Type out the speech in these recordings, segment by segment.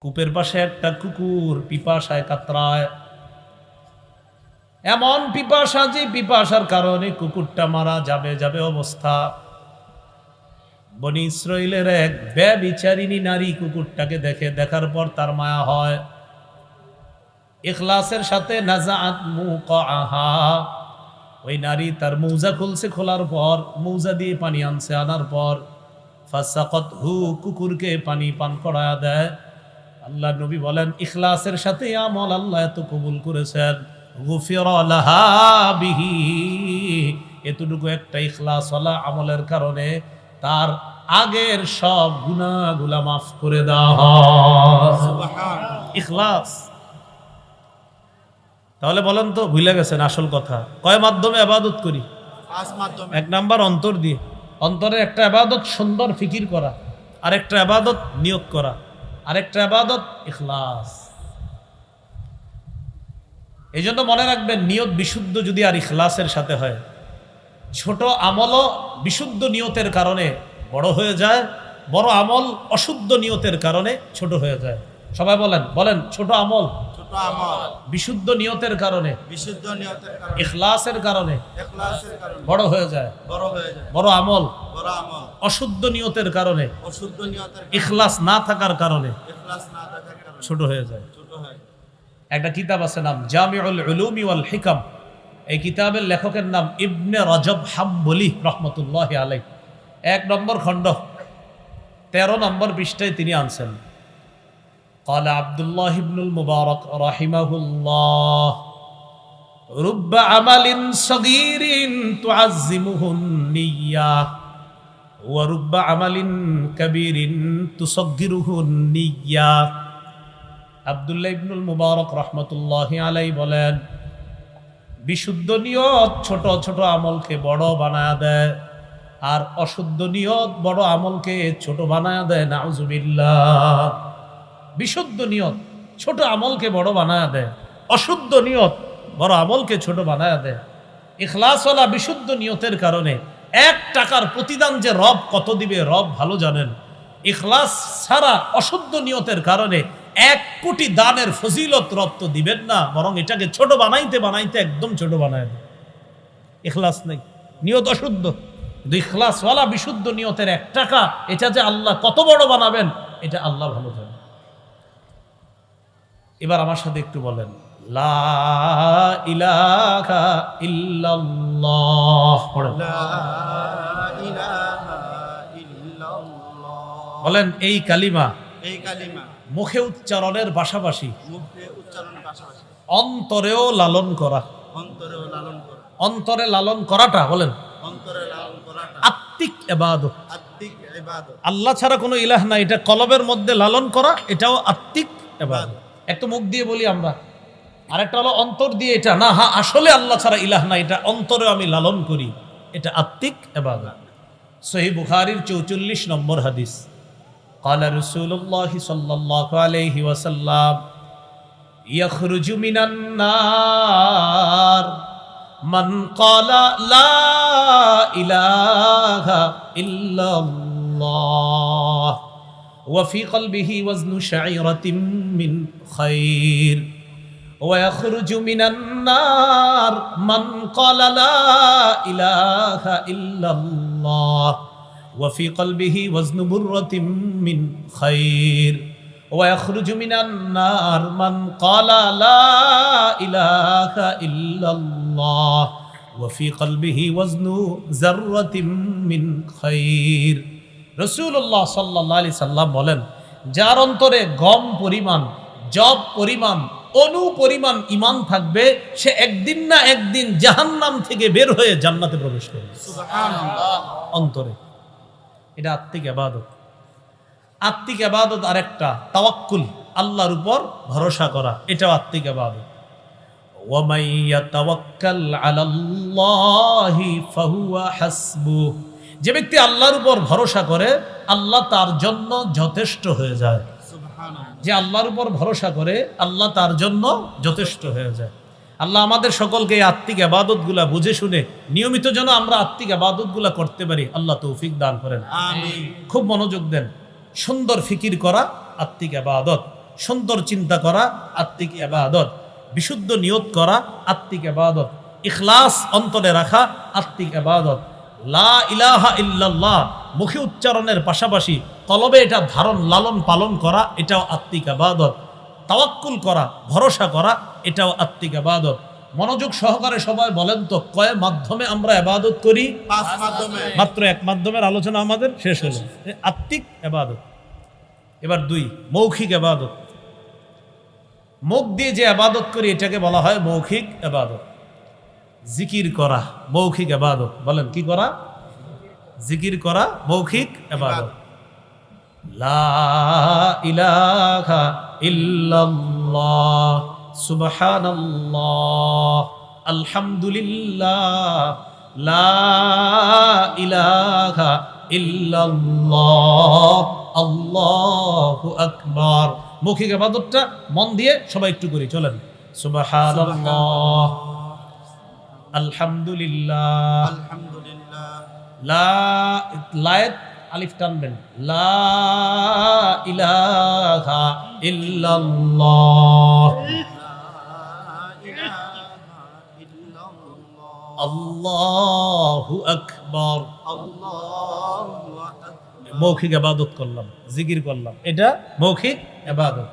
কূপের পাশে একটা কুকুর পিপাসায় কাতরায়, এমন পিপাসা যে পিপাসার কারণে কুকুরটা মারা যাবে যাবে অবস্থা। বনি ইসরাইলের এক ব্যভিচারিণী নারী কুকুরটাকে দেখে, দেখার পর তার মায়া হয়। ইখলাসের সাথে নাজাআত মুকাআহা, ওই নারী তার মৌজা খুলছে, খোলার পর মৌজা দিয়ে পানি আনছে, আনার পর ফাসাকাতহু, কুকুরকে পানি পান করায়া দেয়। আল্লাহ নবী বলেন ইখলাসের সাথে আমল আল্লাহ এত কবুল করেছেন, গুফিরা লাহা বিহি, এতটুকু একটা ইখলাসওয়ালা আমলের কারণে তার আগের সব গুনাহগুলা মাফ করে দেওয়া হয়। সুবহানাল্লাহ, ইখলাস। তাহলে বলেন তো, ভুলে গেছেন আসল কথা। কয় মাধ্যমে ইবাদত করি? পাঁচ মাধ্যমে। এক নাম্বার অন্তর দিয়ে। অন্তরে একটা ইবাদত সুন্দর ফিকির করা, আরেকটা ইবাদত নিয়ত করা, আরেকটা ইবাদত ইখলাস। এই জন্য মনে রাখবেন, নিয়ত বিশুদ্ধ যদি আর ইখলাসের সাথে হয়, ছোট আমলও বিশুদ্ধ নিয়তের কারণে বড় হয়ে যায়, বড় আমল অশুদ্ধ নিয়তের কারণে ছোট হয়ে যায়। সবাই বলেন বলেন, ছোট আমল বিশুদ্ধ নিয়তের কারণে, ইখলাসের কারণে বড় হয়ে যায়, বড় আমল অশুদ্ধ নিয়তের কারণে, ইখলাস না থাকার কারণে ছোট হয়ে যায়। একটা কিতাব আছে, নাম জামিউল উলুমি ওয়াল হিকাম। এই কিতাবের লেখকের নাম ইবনে রজব হাম্বলি রহমতুল্লাহি আলাইহি। 1 নম্বর খণ্ড 13 নম্বর পৃষ্ঠায় তিনি আনছেন, قال عبد الله بن المبارك رحمه الله رب عمل صغير تعزمه النية ورب عمل كبير تصغره النية। আব্দুল্লাহ ইবনুল মুবারক রহমতুল্লাহি আলাইহি বলেন, বিশুদ্ধ নিয়ত ছোট ছোট আমলকে বড় বানায়া দেয়, আর অশুদ্ধ নিয়ত বড় আমলকে ছোট বানায়া দেয়। নাউজুবিল্লাহ। বিশুদ্ধ নিয়ত ছোট আমলকে বড় বানায়া দেয়, অশুদ্ধ নিয়ত বড় আমলকে ছোট বানায়া দেয়। ইখলাসওয়ালা বিশুদ্ধ নিয়তের কারণে 1 টাকার প্রতিদান যে রব কত দিবে রব ভালো জানেন। ইখলাস ছাড়া অশুদ্ধ নিয়তের কারণে 1 কোটি দানের ফজিলত রব তো দিবেন না, বরং এটাকে ছোট বানাইতে বানাইতে একদম ছোট বানায় দেয়। ইখলাস নেই, নিয়ত অশুদ্ধ। ইখলাসওয়ালা বিশুদ্ধ নিয়তের 1 টাকা, এটা যে আল্লাহ কত বড় বানাবেন এটা আল্লাহ ভালো জানেন। এবার আমার সাথে একটু বলেন, লা ইলাহা ইল্লাল্লাহ। বলেন এই কালিমা মুখে উচ্চারণের পাশাপাশি অন্তরেও লালন করা। অন্তরে লালন করাটা বলেন আত্মিক ইবাদত। আল্লাহ ছাড়া কোনো ইলাহ নাই, এটা কলবের মধ্যে লালন করা, এটাও আত্মিক ইবাদত। একটা মুখ দিয়ে বলি আমরা, আরেকটা হলো অন্তর দিয়ে, এটা না হ্যাঁ আসলে আল্লাহ ছাড়া ইলাহ না, এটা অন্তরে আমি লালন করি, এটা আত্মিক ইবাদত। সহিহ বুখারীর 44 নম্বর হাদিস, قال رسول الله صلى الله عليه وسلم يخرج من النار من قال لا إله إلا الله وفي قلبه وزن شعيرة من خير ويخرج من النار من قال لا إله إلا الله وفي قلبه وزن برة من خير ويخرج من النار من قال لا إله إلا الله وفي قلبه وزن ذرة من خير। রাসূলুল্লাহ সাল্লাল্লাহু আলাইহি সাল্লাম বলেন, যার অন্তরে গম পরিমাণ, জব পরিমাণ, অনু পরিমাণ ঈমান থাকবে, সে একদিন না একদিন জাহান্নাম থেকে বের হয়ে জান্নাতে প্রবেশ করবে। সুবহানাল্লাহ। অন্তরে, এটা আত্মিক ইবাদত। আত্মিক ইবাদত আরেকটা তাওয়াক্কুল, আল্লাহর উপর ভরসা করা, এটাও আত্মিক ইবাদত। ওয়া মান ইয়াতাওয়াক্কাল আলাল্লাহি ফাহুয়া হাসবুহ, যে ব্যক্তি আল্লাহর উপর ভরসা করে আল্লাহ তার জন্য যথেষ্ট হয়ে যায়। সুবহানাল্লাহ। যে আল্লাহর উপর ভরসা করে আল্লাহ তার জন্য যথেষ্ট হয়ে যায়। আল্লাহ আমাদের সকলকে এই আত্মিক ইবাদতগুলা বুঝে শুনে নিয়মিত যেন আমরা আত্মিক ইবাদতগুলা করতে পারি, আল্লাহ তৌফিক দান করেন। আমিন। খুব মনোযোগ দেন। সুন্দর ফিকির করা আত্মিক ইবাদত, সুন্দর চিন্তা করা আত্মিক ইবাদত, বিশুদ্ধ নিয়ত করা আত্মিক ইবাদত, ইখলাস অন্তরে রাখা আত্মিক ইবাদত, লা ইলাহা ইল্লাল্লাহ মুখে উচ্চারণের পাশাপাশি কলবে এটা ধারণ লালন পালন করা এটাও আত্মিক ইবাদত, তাওয়াক্কুল করা ভরসা করা এটাও আত্মিক ইবাদত। মনোযোগ সহকারে সবাই বলেন তো, কয় মাধ্যমে আমরা ইবাদত করি? 5 মাধ্যমে। মাত্র এক মাধ্যমের আলোচনা আমাদের শেষ হলো, আত্মিক ইবাদত। এবার 2 মৌখিক ইবাদত। মুখ দিয়ে যে ইবাদত করি এটাকে বলা হয় মৌখিক ইবাদত। জিকির করা মৌখিক ইবাদত। বলেন কি করা? জিকির করা মৌখিক ইবাদত। লা ইলাহা ইল্লাল্লাহ সুবহানাল্লাহ আলহামদুলিল্লাহ লা ইলাহা ইল্লাল্লাহ আল্লাহু আকবার। মৌখিক ইবাদতটা মন দিয়ে সবাই একটু করি, চলেন। সুবহানাল্লাহ আলহামদুলিল্লাহ আলহামদুলিল্লাহ লায়েত আলিফ টানবেন, লা ইলাহা ইল্লাল্লাহ আল্লাহু আকবার। মৌখিক ইবাদত করলাম, জিকির করলাম, এটা মৌখিক ইবাদত।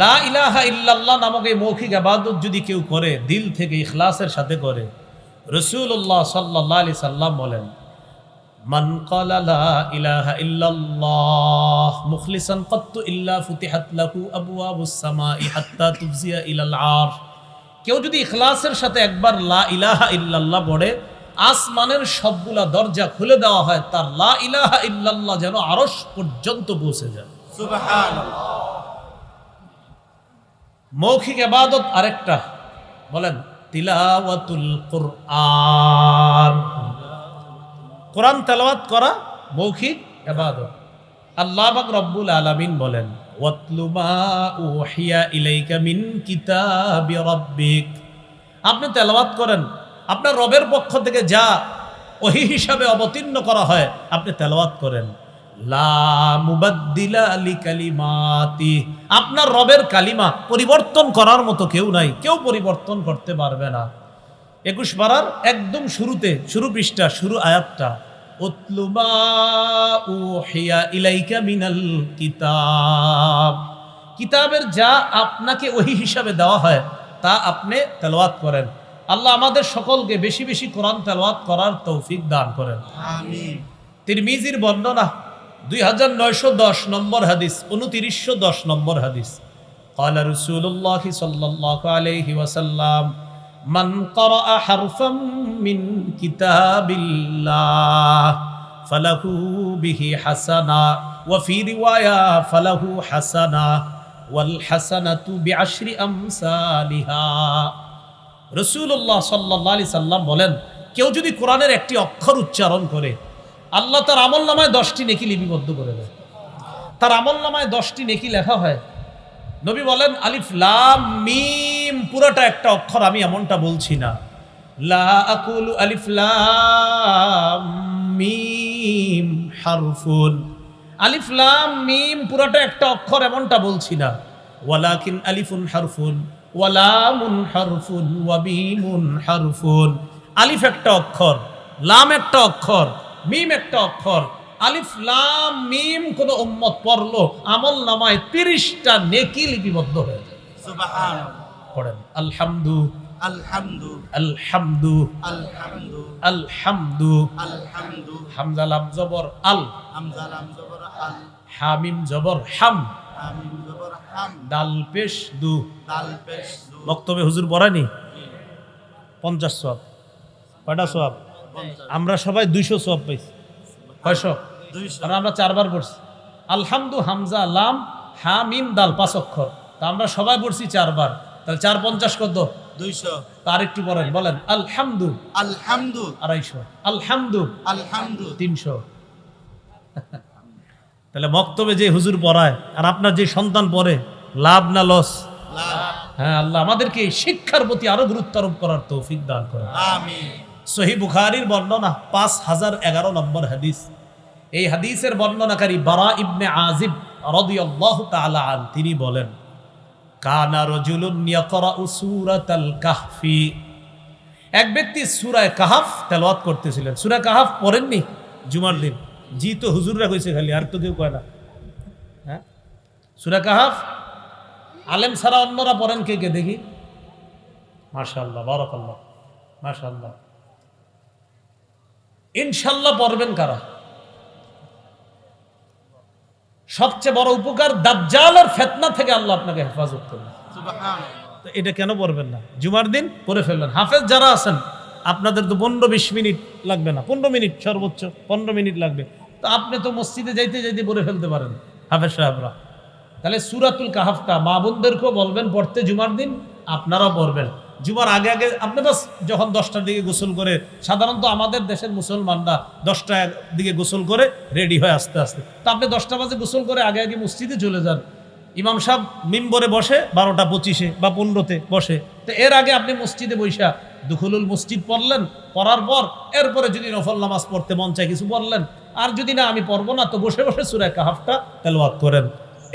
লা ইলাহা ইল্লাল্লাহ নামক এই মৌখিক ইবাদত যদি কেউ করে, দিল থেকে ইখলাসের সাথে করে, রাসূলুল্লাহ সাল্লাল্লাহু আলাইহি সাল্লাম বলেন, মান ক্বালা লা ইলাহা ইল্লাল্লাহ মুখলিসান কাত্তু ইল্লা ফুতিহাত লাহু আবওয়াবুস সামাই হাত্তা তুফজিয়া ইলাল আরশ। কেউ যদি ইখলাসের সাথে একবার লা ইলাহা ইল্লাল্লাহ পড়ে, আসমানের সবগুলা দরজা খুলে দেওয়া হয়, তার লা ইলাহা ইল্লাল্লাহ যেন আরশ পর্যন্ত পৌঁছে যায়। সুবহানাল্লাহ। মৌখিক ইবাদত আরেকটা, বলেন তিলাওয়াতুল কুরআন। কোরআন তেলাওয়াত করা মৌখিক ইবাদত। আল্লাহ পাক রব্বুল আলামিন বলেন, ওয়াতলু মা উহিয়া ইলাইকা মিন কিতাবি রাব্বিক। আপনি তেলাওয়াত করেন, আপনার রবের পক্ষ থেকে যা ওহী হিসাবে অবতীর্ণ করা হয় আপনি তেলাওয়াত করেন। লা মুবাদ্দিলা লিকালিমাতি। আপনার রবের কালিমা পরিবর্তন করার মতো কেউ নাই, কেউ পরিবর্তন করতে পারবে না। 21 পারার একদম শুরুতে, শুরু পৃষ্ঠা, শুরু আয়াতটা, উতলু মা উহিয়া ইলাইকা মিনাল কিতাব। কিতাবের যা আপনাকে ওহী হিসাবে দেওয়া হয় তা আপনি তেলাওয়াত করেন। আল্লাহ আমাদের সকলকে বেশি বেশি কোরআন তেলাওয়াত করার তৌফিক দান করেন, আমিন। তিরমিজির বর্ণনা 2910 নম্বর হাদিস, 2910 নম্বর হাদিস। قال رسول الله صلى الله عليه وسلم من قرأ حرفا من كتاب الله فله به حسنة وفي رواية فله حسنة والحسنة بعشر أمثالها। রাসূলুল্লাহ সাল্লাল্লাহু আলাইহি সাল্লাম বলেন, কেউ যদি কোরআনের একটি অক্ষর উচ্চারণ করে, আল্লাহ তার আমলনামায় 10টি নেকি লিপিবদ্ধ করে দেয়। তার আমলনামায় 10টি নেকি লেখা হয়। নবী বলেন, আলিফ লাম মিম পুরোটা একটা অক্ষর, আমি এমনটা বলছি না। লা আকুলু আলিফ লাম মিম হারফুন। আলিফ লাম মিম পুরোটা একটা অক্ষর এমনটা বলছি না। ওয়ালাকিন আলিফুন হারফুন ওয়া লামুন হারফুন ওয়া মিমুন হারফুন। আলিফ একটা অক্ষর, লাম একটা অক্ষর, মিম একটা অক্ষর। আলিফ লাম মিম কোন উম্মত পড়লো, আমল নামায় 30টা নেকি লিপিবদ্ধ হয়ে যায়। সুবহানাল্লাহ। পড়েন আলহামদু আলহামদু আলহামদু আলহামদু আলহামদু। আলহামদু। হামজা লাম জবর আল, হামজা লাম জবর আল, হামিম জবর হাম, হামিম জবর হাম, দাল পেশ দু। দাল পেশ দু। বক্তব্যে হুজুর পড়ায়নি 50 সওয়াব। কয়টা সওয়াব? আমরা সবাই 200 সওয়াব পাইছি। কয়শো? 200। কারণ আমরা 4 বার পড়ছি। আলহামদু হামজা লাম হা মিম দাল 5 অক্ষর, তা আমরা সবাই পড়ছি 4 বার, তাহলে 4 50 কত? 200। তার একটু পড়েন, বলেন আলহামদু আলহামদু 250, আলহামদু আলহামদু 300। তাহলে বক্তব্যে যে হুজুর পড়ায় আর আপনার যে সন্তান পড়ে, লাভ না লস? লাভ। হ্যাঁ, আল্লাহ আমাদেরকে এই শিক্ষার প্রতি আরো গুরুত্ব আরোপ করার তৌফিক দান করেন, আমিন। সহিহ বুখারীর বর্ণনা 5011 নম্বর হাদিস। এই হাদিসের বর্ণনাকারী বারা ইবনে আজিব রাদিয়াল্লাহু তাআলা আন তিনি বলেন, কানা রাজুলুন ইয়াকরাউ সূরাতাল কাহফি, এক ব্যক্তি সূরা কাহফ তেলাওয়াত করতেছিলেন। সূরা কাহফ পড়েননি জুমার দিন? জি তো হুজুররা কইছে খালি, আর তো কেউ কয় না। হ্যাঁ, সূরা কাহফ আলেম ছাড়া অন্যরা পড়েন কে কে দেখি? মাশাআল্লাহ, বারাকাল্লাহ, মাশাআল্লাহ। ইনশাআল্লাহ পড়বেন কারা? সবচেয়ে বড় উপকার, দাজ্জালের ফিতনা থেকে আল্লাহ আপনাকে হেফাজত করবেন। সুবহানাল্লাহ। তো এটা কেন পড়বেন না? জুমার দিন পড়ে ফেললেন। হাফেজ যারা আছেন আপনাদের তো 15-20 মিনিট লাগবে না, 15 মিনিট সর্বোচ্চ 15 মিনিট লাগবে। তো আপনি তো মসজিদে যাইতে যাইতে পড়ে ফেলতে পারেন হাফেজ সাহেবরা। তাহলে সূরাতুল কাহফটা মা বোনদেরকেও বলবেন পড়তে জুমার দিন, আপনারাও পড়বেন। জুমার আগে আগে আপনি বাস যখন 10টার দিকে গোসল করে, সাধারণত আমাদের দেশের মুসলমানরা 10টার দিকে গোসল করে রেডি হয় আস্তে আস্তে, তো আপনি 10টা বাজে গোসল করে আগে আগে মসজিদে চলে যান। ইমাম সাহেব মিম্বরে বসে 12টা 25 বা 15-তে বসে, তো এর আগে আপনি মসজিদে বৈশা দুখুলুল মসজিদ পড়লেন, পড়ার পর এরপরে যদি নফল নামাজ পড়তে মন চায় কিছু পড়লেন, আর যদি না আমি পড়বো না তো বসে বসে সূরা কাহফটা তেলাওয়াত করেন।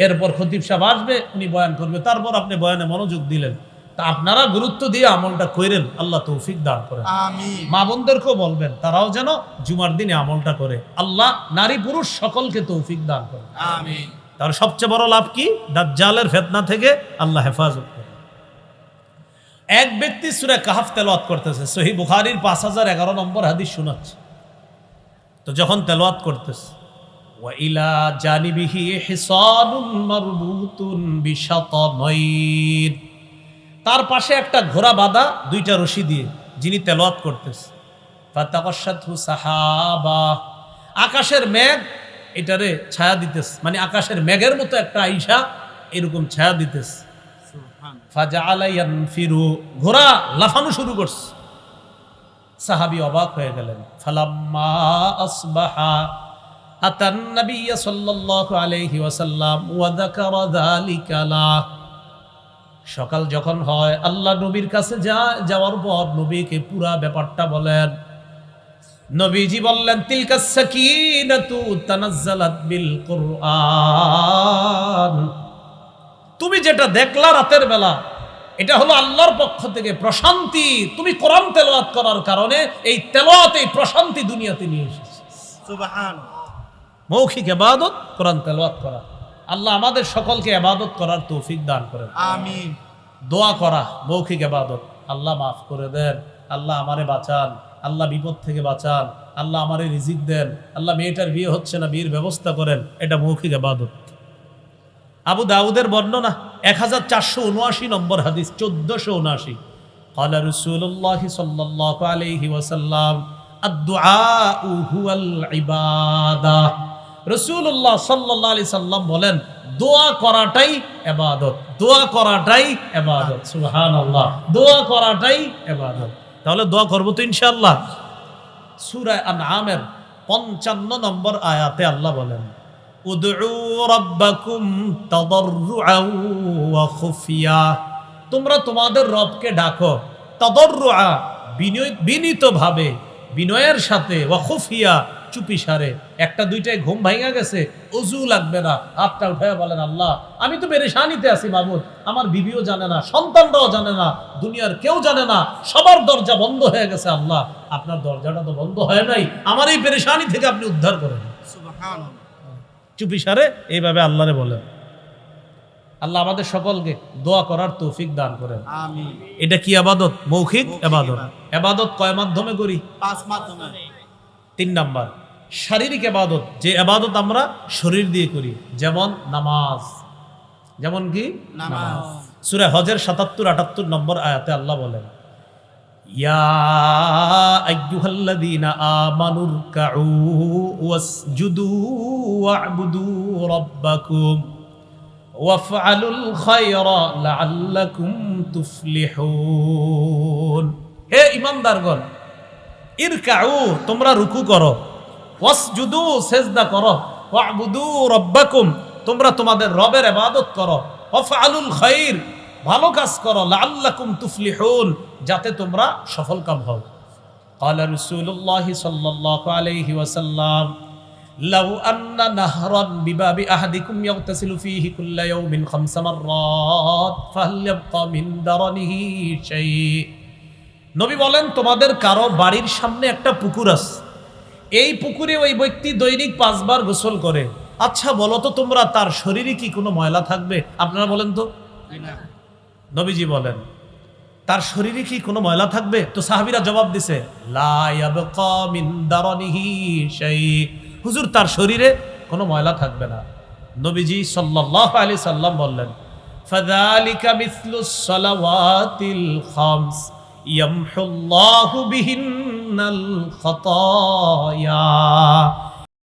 এরপর খতিব সাহেব আসবে, উনি বয়ান করবে, তারপর আপনি বয়ানে মনোযোগ দিলেন। তা আপনারা গুরুত্ব দিয়ে আমলটা করেন, আল্লাহ তৌফিক দান করেন। আমিন। মা বোনদেরকেও বলবেন তারাও যেন জুমার দিনে আমলটা করে। আল্লাহ নারী পুরুষ সকলকে তৌফিক দান করেন। আমিন। তার সবচেয়ে বড় লাভ কি? দাজ্জালের ফিতনা থেকে আল্লাহ হেফাজত করে। এক ব্যক্তি সূরা কাহফ তেলাওয়াত করতেছে, সহিহ বুখারীর 5011 নম্বর হাদিস শোনাচ্ছে। তো যখন তেলাওয়াত করতেছে, ওয়া ইলা জানিবিহি হিসানুন মারবুতুন বিশাতানাইন, তার পাশে একটা ঘোড়া বাঁধা 2টা রশি দিয়ে, যিনি তেলাওয়াত করতেছে। ফাতাকাশাতহু সাহাবা, আকাশের মেঘ এটারে ছায়া দিতেছে, মানে আকাশের মেঘের মতো একটা আইসা এরকম ছায়া দিতেছে। সুবহানাল্লাহ। ফাজাআলা ইয়ানফিরু, ঘোড়া লাফানো শুরু করছে। সাহাবী অবাক হয়ে গেলেন। ফালাম্মা আসবাহা আতান নবী সাল্লাল্লাহু আলাইহি ওয়াসাল্লাম ওয়া যাকারা যালিকা লা, সকাল যখন হয় আল্লাহ নবীর কাছে যাওয়ার পর নবীকে পুরা ব্যাপারটা বলেন। নবীজি বললেন, তিলকা সাকিনাতু তানাজ্জালাত বিল কুরআন, তুমি যেটা দেখলা রাতের বেলা, এটা হলো আল্লাহর পক্ষ থেকে প্রশান্তি। তুমি কোরআন তেলাওয়াত করার কারণে এই তেলাওয়াত, এই প্রশান্তি দুনিয়াতে নিয়ে এসেছে। সুবহানাল্লাহ। মৌখিক ইবাদত কোরআন তেলাওয়াত করা। আল্লাহ আমাদের সকলকে ইবাদত করার তৌফিক দান করেন। আমিন। দোয়া করা মৌখিক ইবাদত, আল্লাহ মাফ করে দেন, আল্লাহ আমারে বাঁচান, আল্লাহ বিপদ থেকে বাঁচান, আল্লাহ আমারে রিজিক দেন, আল্লাহ মেয়েটার বিয়ে হচ্ছে না, বিয়ের ব্যবস্থা করেন, এটা মৌখিক ইবাদত। আবু দাউদের বর্ণনা 1479 নম্বর হাদিস, 1479, قال رسول الله صلى الله عليه وسلم الدعاء هو العبادة, রাসূলুল্লাহ সাল্লাল্লাহু আলাইহি সাল্লাম বলেন, দোয়া করাটাই ইবাদত, দোয়া করাটাই ইবাদত। সুবহানাল্লাহ, দোয়া করাটাই ইবাদত। তাহলে দোয়া করব তো ইনশাআল্লাহ। সূরা আনআমের 55 নম্বর আয়াতে আল্লাহ বলেন, উদউ রাব্বাকুম তাদাররুআন ওয়া খুফিয়া, তোমরা তোমাদের রবকে ডাকো, তাদাররুআ বিনীতভাবে, বিনয়ের সাথে, ওয়া খুফিয়া চুপিসারে। একটা দুইটায় ঘুম ভাঙা গেছে, ওযু লাগবে না, হাতটা উঠায় বলেন, আল্লাহ আমি তো পেরেশানিতে আছি মাবুদ, আমার বিবিও জানে না, সন্তানরাও জানে না, দুনিয়ার কেউ জানে না, সবার দরজা বন্ধ হয়ে গেছে, আল্লাহ আপনার দরজাটা তো বন্ধ হয় নাই, আমার এই পেরেশানি থেকে আপনি উদ্ধার করেন। সুবহানাল্লাহ। চুপিসারে এইভাবে আল্লাহরে বলেন। আল্লাহ আমাদের সকলকে দোয়া করার তৌফিক দান করেন। আমিন। এটা কি ইবাদত? মৌখিক মৌখিক ইবাদত। ইবাদত। ইবাদত কয় মাধ্যমে করি? 5 মাধ্যমে। 3 নাম্বার শারীরিক ইবাদত, যে ইবাদত আমরা শরীর দিয়ে করি, যেমন নামাজ। যেমন কি? নামাজ। সূরা হজের 77-78 নম্বর আয়াতে আল্লাহ বলেন, ইয়া আইয়ুহাল্লাযীনা আমানুরকাউ ওয়াসজুদু ওয়া'বুদু রাব্বাকুম ওয়াফআলুল খায়রা লাআল্লাকুম তুফলিহুন। হে ঈমানদারগণ, ইরকাউ তোমরা রুকু করো, ওয়াসজুদু সিজদা করো, ওয়া'বুদু রাব্বাকুম তোমরা তোমাদের রবের ইবাদত করো, ওয়াফআলুল খায়র ভালো কাজ করো, লাআল্লাকুম তুফলিহুন যাতে তোমরা সফলকাম হও। ক্বালা রাসূলুল্লাহ সাল্লাল্লাহু আলাইহি ওয়াসাল্লাম, লাউ আন্না নাহরান বিবাবি আহাদিকুম ইয়াগতাসিলু ফীহি কুল্লা ইয়াউমিন 5 মাররাত ফাহাল ইয়াবকা মিন দারানিহি শাই। নবী বলেন, তোমাদের কারো বাড়ির সামনে একটা পুকুর আছে, এই পুকুরে ওই ব্যক্তি দৈনিক 5 বার গোসল করে। আচ্ছা বলো তো তোমরা, তার শরীরে কি কোনো ময়লা থাকবে? আপনারা বলেন তো। নবীজি বলেন, তার শরীরে কি কোনো ময়লা থাকবে? তো সাহাবীরা জবাব দিছে, লা ইয়াবকা মিন দারানিহি শাই। হুজুর, তার শরীরে কোনো ময়লা থাকবে না। নবীজি সাল্লাল্লাহু আলাইহি সাল্লাম বললেন, ফাযালিকা মিসলুস সালাওয়াতিল খামস ইয়ামহুল্লাহু বিহিন্নাল খাতায়া।